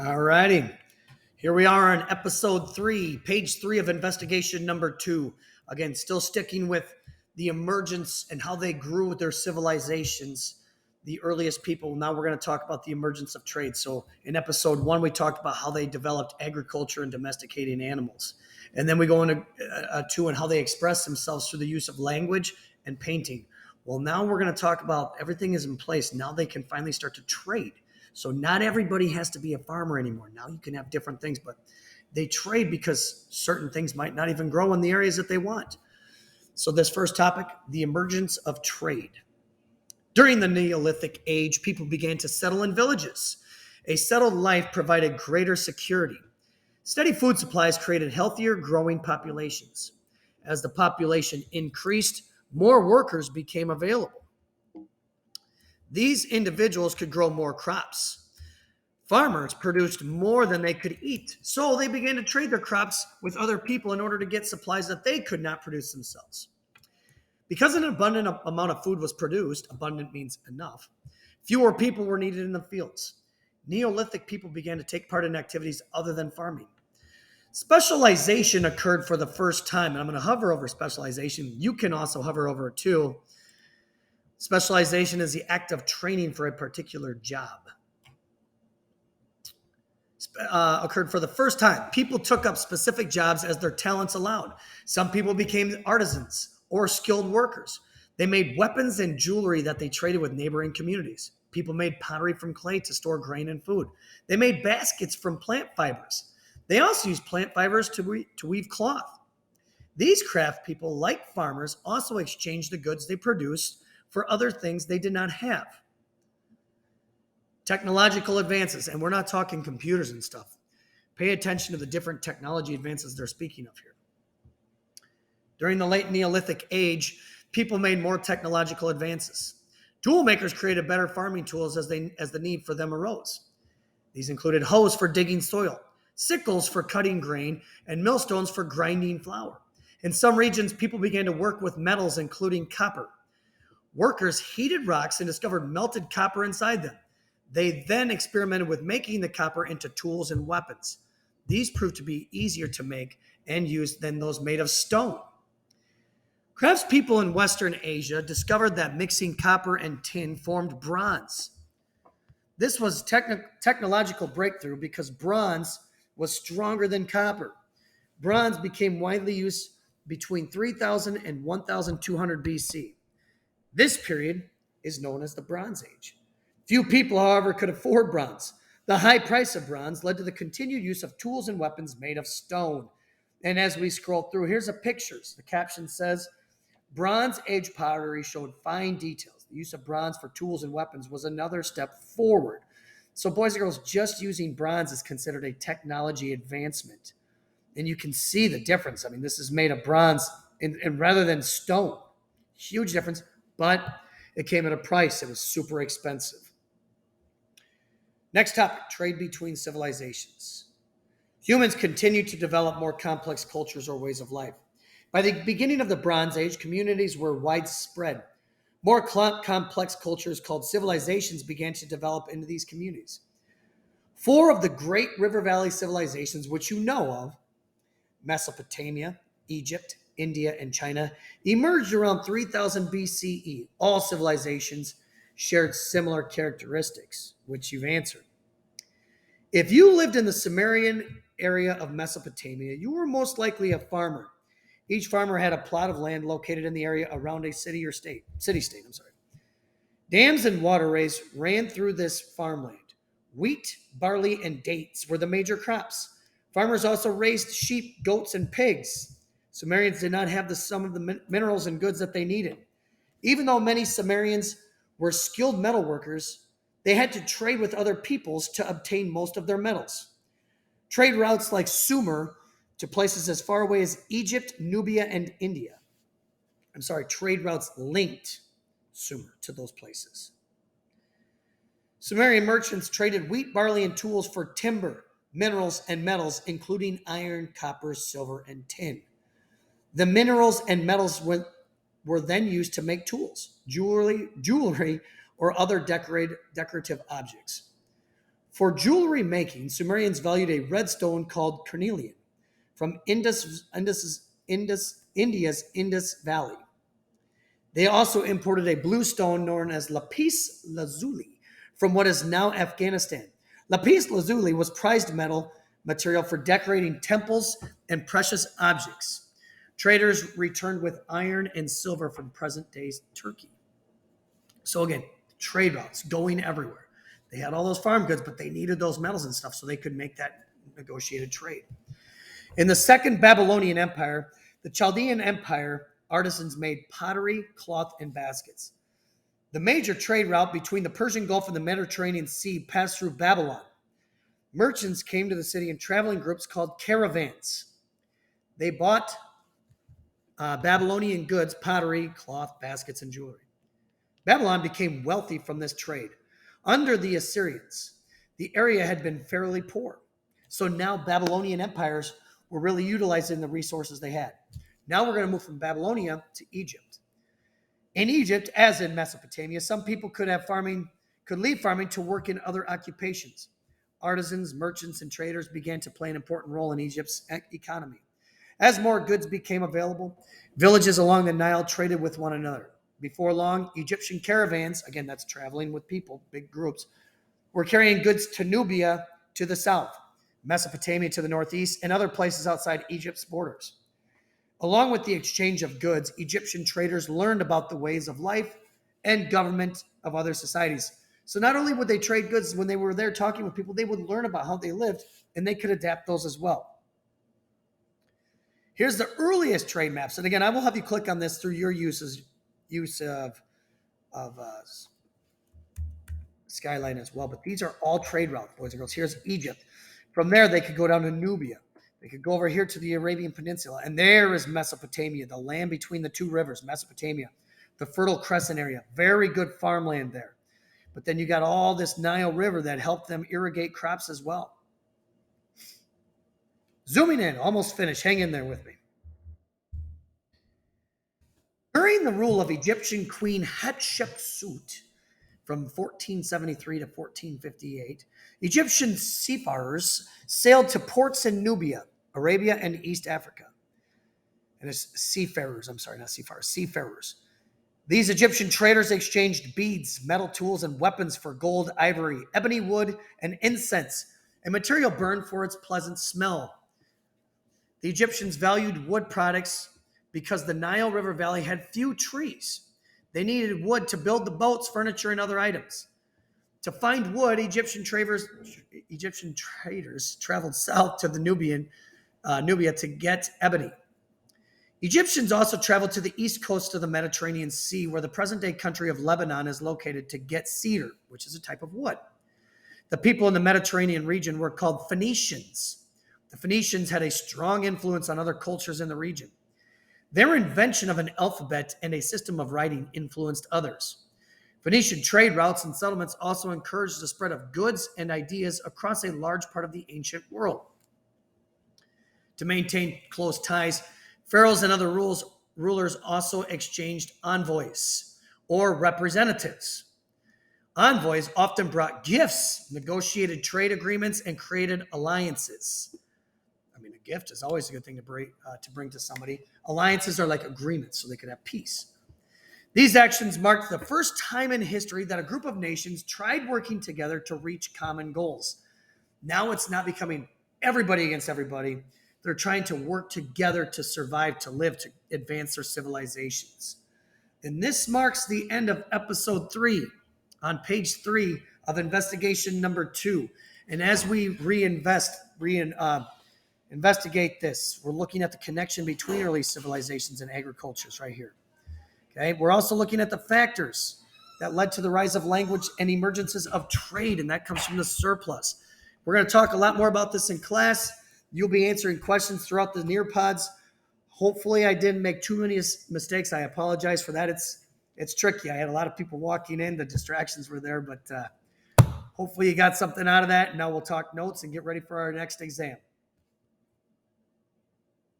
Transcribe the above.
All righty. Here we are on episode 3, page 3 of investigation number 2. Again, still sticking with the emergence and how they grew with their civilizations, the earliest people. Now we're going to talk about the emergence of trade. So in episode 1, we talked about how they developed agriculture and domesticating animals. And then we go into 2 and how they express themselves through the use of language and painting. Well, now we're going to talk about everything is in place. Now they can finally start to trade. So not everybody has to be a farmer anymore. Now you can have different things, but they trade because certain things might not even grow in the areas that they want. So this first topic, the emergence of trade. During the Neolithic age, people began to settle in villages. A settled life provided greater security. Steady food supplies created healthier, growing populations. As the population increased, more workers became available. These individuals could grow more crops. Farmers produced more than they could eat, so they began to trade their crops with other people in order to get supplies that they could not produce themselves. Because an abundant amount of food was produced, abundant means enough, fewer people were needed in the fields. Neolithic people began to take part in activities other than farming. Specialization occurred for the first time, and I'm going to hover over specialization. You can also hover over it too. Specialization is the act of training for a particular job. Occurred for the first time. People took up specific jobs as their talents allowed. Some people became artisans or skilled workers. They made weapons and jewelry that they traded with neighboring communities. People made pottery from clay to store grain and food. They made baskets from plant fibers. They also used plant fibers to weave cloth. These craft people, like farmers, also exchanged the goods they produced for other things they did not have. Technological advances, and we're not talking computers and stuff. Pay attention to the different technology advances they're speaking of here. During the late Neolithic age, people made more technological advances. Tool makers created better farming tools as the need for them arose. These included hoes for digging soil, sickles for cutting grain, and millstones for grinding flour. In some regions, people began to work with metals, including copper. Workers heated rocks and discovered melted copper inside them. They then experimented with making the copper into tools and weapons. These proved to be easier to make and use than those made of stone. Craftspeople in Western Asia discovered that mixing copper and tin formed bronze. This was technological breakthrough because bronze was stronger than copper. Bronze became widely used between 3000 and 1200 BC. This period is known as the Bronze Age. Few people, however, could afford bronze. The high price of bronze led to the continued use of tools and weapons made of stone. And as we scroll through, here's a picture. The caption says, Bronze Age pottery showed fine details. The use of bronze for tools and weapons was another step forward. So boys and girls, just using bronze is considered a technology advancement. And you can see the difference. I mean, this is made of bronze and rather than stone. Huge difference. But it came at a price. It was super expensive. Next topic, trade between civilizations. Humans continued to develop more complex cultures or ways of life. By the beginning of the Bronze Age, communities were widespread. More complex cultures called civilizations began to develop into these communities. 4 of the great river valley civilizations, which you know of, Mesopotamia, Egypt, India, and China, emerged around 3000 BCE. All civilizations shared similar characteristics, which you've answered. If you lived in the Sumerian area of Mesopotamia, you were most likely a farmer. Each farmer had a plot of land located in the area around a city-state. Dams and waterways ran through this farmland. Wheat, barley, and dates were the major crops. Farmers also raised sheep, goats, and pigs. Sumerians did not have some of the minerals and goods that they needed. Even though many Sumerians were skilled metal workers, they had to trade with other peoples to obtain most of their metals. Trade routes like Sumer to places as far away as Egypt, Nubia, and India. Trade routes linked Sumer to those places. Sumerian merchants traded wheat, barley, and tools for timber, minerals, and metals, including iron, copper, silver, and tin. The minerals and metals were then used to make tools, jewelry, or other decorative objects. For jewelry making, Sumerians valued a red stone called carnelian from India's Indus Valley. They also imported a blue stone known as lapis lazuli from what is now Afghanistan. Lapis lazuli was prized metal material for decorating temples and precious objects. Traders returned with iron and silver from present-day Turkey. So again, trade routes going everywhere. They had all those farm goods, but they needed those metals and stuff so they could make that negotiated trade. In the Second Babylonian Empire, the Chaldean Empire, artisans made pottery, cloth, and baskets. The major trade route between the Persian Gulf and the Mediterranean Sea passed through Babylon. Merchants came to the city in traveling groups called caravans. They bought Babylonian goods, pottery, cloth, baskets, and jewelry. Babylon became wealthy from this trade. Under the Assyrians, the area had been fairly poor. So now Babylonian empires were really utilizing the resources they had. Now we're going to move from Babylonia to Egypt. In Egypt, as in Mesopotamia, some people could leave farming to work in other occupations. Artisans, merchants, and traders began to play an important role in Egypt's economy. As more goods became available, villages along the Nile traded with one another. Before long, Egyptian caravans, again, that's traveling with people, big groups, were carrying goods to Nubia to the south, Mesopotamia to the northeast, and other places outside Egypt's borders. Along with the exchange of goods, Egyptian traders learned about the ways of life and government of other societies. So not only would they trade goods when they were there talking with people, they would learn about how they lived, and they could adapt those as well. Here's the earliest trade maps. And again, I will have you click on this through your use of Skyline as well. But these are all trade routes, boys and girls. Here's Egypt. From there, they could go down to Nubia. They could go over here to the Arabian Peninsula. And there is Mesopotamia, the land between the two rivers, Mesopotamia, the Fertile Crescent area. Very good farmland there. But then you got all this Nile River that helped them irrigate crops as well. Zooming in, almost finished. Hang in there with me. During the rule of Egyptian Queen Hatshepsut from 1473 to 1458, Egyptian seafarers sailed to ports in Nubia, Arabia, and East Africa. And it's seafarers. These Egyptian traders exchanged beads, metal tools, and weapons for gold, ivory, ebony wood, and incense, a material burned for its pleasant smell. The Egyptians valued wood products because the Nile River Valley had few trees. They needed wood to build the boats, furniture, and other items. To find wood, Egyptian traders traveled south to the Nubia to get ebony. Egyptians also traveled to the east coast of the Mediterranean Sea, where the present-day country of Lebanon is located, to get cedar, which is a type of wood. The people in the Mediterranean region were called Phoenicians. The Phoenicians had a strong influence on other cultures in the region. Their invention of an alphabet and a system of writing influenced others. Phoenician trade routes and settlements also encouraged the spread of goods and ideas across a large part of the ancient world. To maintain close ties, pharaohs and other rulers also exchanged envoys or representatives. Envoys often brought gifts, negotiated trade agreements, and created alliances. I mean, a gift is always a good thing to bring to somebody. Alliances are like agreements, so they could have peace. These actions marked the first time in history that a group of nations tried working together to reach common goals. Now it's not becoming everybody against everybody. They're trying to work together to survive, to live, to advance their civilizations. And this marks the end of episode 3 on page 3 of investigation number 2. And as we investigate this, we're looking at the connection between early civilizations and agricultures right here. Okay, we're also looking at the factors that led to the rise of language and emergences of trade, and that comes from the surplus. We're going to talk a lot more about this in class. You'll be answering questions throughout the Nearpods. Hopefully I didn't make too many mistakes. I apologize for that. It's tricky. I had a lot of people walking in. The distractions were there, but hopefully you got something out of that. Now we'll talk notes and get ready for our next exam.